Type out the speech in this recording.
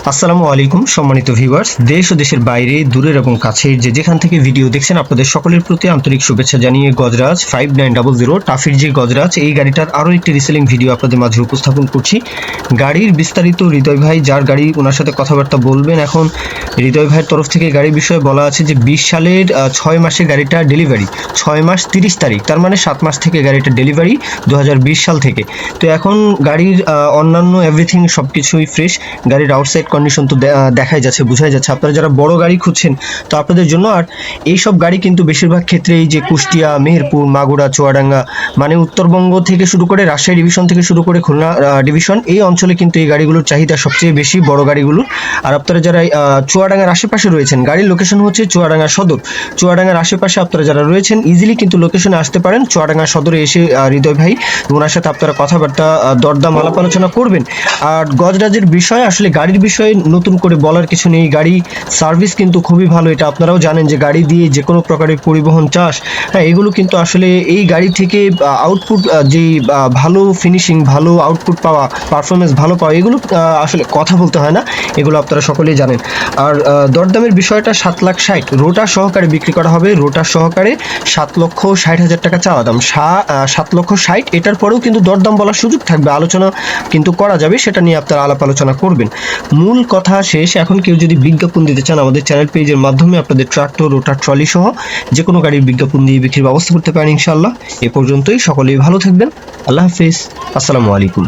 আসসালামু আলাইকুম সম্মানিত ভিউয়ার্স, দেশ ও দেশের বাইরে দূরের এবং কাছের যেখান থেকে ভিডিও দেখছেন আপনাদের সকলের প্রতি আন্তরিক শুভেচ্ছা জানিয়ে গজরাজ 5900 টাফির যে গজরাজ এই গাড়িটার আরও একটি রিসেলিং ভিডিও আপনাদের মাঝে উপস্থাপন করছি। গাড়ির বিস্তারিত হৃদয় ভাই যার গাড়ি ওনার সাথে কথাবার্তা বলবেন। এখন হৃদয় ভাইয়ের তরফ থেকে গাড়ির বিষয়ে বলা আছে যে 20 সালের 6 মাসে গাড়িটা ডেলিভারি, 6 মাস 30 তারিখ, তার মানে 7 মাস থেকে গাড়িটা ডেলিভারি 2020 সাল থেকে। তো এখন গাড়ির অন্যান্য এভরিথিং সব কিছুই ফ্রেশ। গাড়ির আউটসাইড কন্ডিশন তো দেখাই যাচ্ছে, বোঝাই যাচ্ছে। আপনারা যারা বড় গাড়ি খুঁজছেন তো আপনাদের জন্য। আর এই সব গাড়ি কিন্তু বেশিরভাগ ক্ষেত্রে এই যে কুষ্টিয়া, মেহেরপুর, মাগুরা, চুয়াডাঙ্গা, মানে উত্তরবঙ্গ থেকে শুরু করে রাজশাহী ডিভিশন থেকে শুরু করে খুলনা ডিভিশন, এই অঞ্চলে কিন্তু এই গাড়িগুলোর চাহিদা সবচেয়ে বেশি, বড় গাড়িগুলোর। আর আপনারা যারা চুয়াডাঙ্গার আশেপাশে রয়েছেন, গাড়ির লোকেশন হচ্ছে চুয়াডাঙ্গা সদর। চুয়াডাঙ্গার আশেপাশে আপনারা যারা রয়েছেন ইজিলি কিন্তু লোকেশনে আসতে পারেন। চুয়াডাঙ্গা সদরে এসে হৃদয় ভাই ওনার সাথে আপনারা কথাবার্তা দরদাম আলাপ আলোচনা করবেন। আর গজরাজের বিষয়, আসলে গাড়ির বিষয়ে নতুন করে বলার কিছু নেই। গাড়ি সার্ভিস কিন্তু খুবই ভালো, এটা আপনারাও জানেন যে গাড়ি দিয়ে যে কোনো প্রকারের পরিবহন চাষ, হ্যাঁ, এগুলো কিন্তু আসলে এই গাড়ি থেকে আউটপুট, যে ভালো ফিনিশিং, ভালো আউটপুট পাওয়া, পারফরমেন্স ভালো পাওয়া, এগুলো আসলে কথা বলতে হয় না, এগুলো আপনারা সকলেই জানেন। আর দরদামের বিষয়টা 7,60,000 রোটার সহকারে বিক্রি করা হবে। রোটার সহকারে 7,60,000 টাকা চাওয়া দাম, 7,60,000। এটার পরেও কিন্তু দরদাম বলার সুযোগ থাকবে, আলোচনা কিন্তু করা যাবে, সেটা নিয়ে আপনারা আলাপ আলোচনা করবেন। মূল কথা শেষ। এখন কেউ যদি বিজ্ঞাপন দিতে চান আমাদের চ্যানেল পেজের মাধ্যমে আপনাদের ট্রাক্টর, রোটার, ট্রলি সহ যে কোনো গাড়ির বিজ্ঞাপন দিয়ে বিক্রির ব্যবস্থা করতে পারেন ইনশাআল্লাহ। এ পর্যন্তই, সকলেই ভালো থাকবেন। আল্লাহ হাফিজ, আসসালামু আলাইকুম।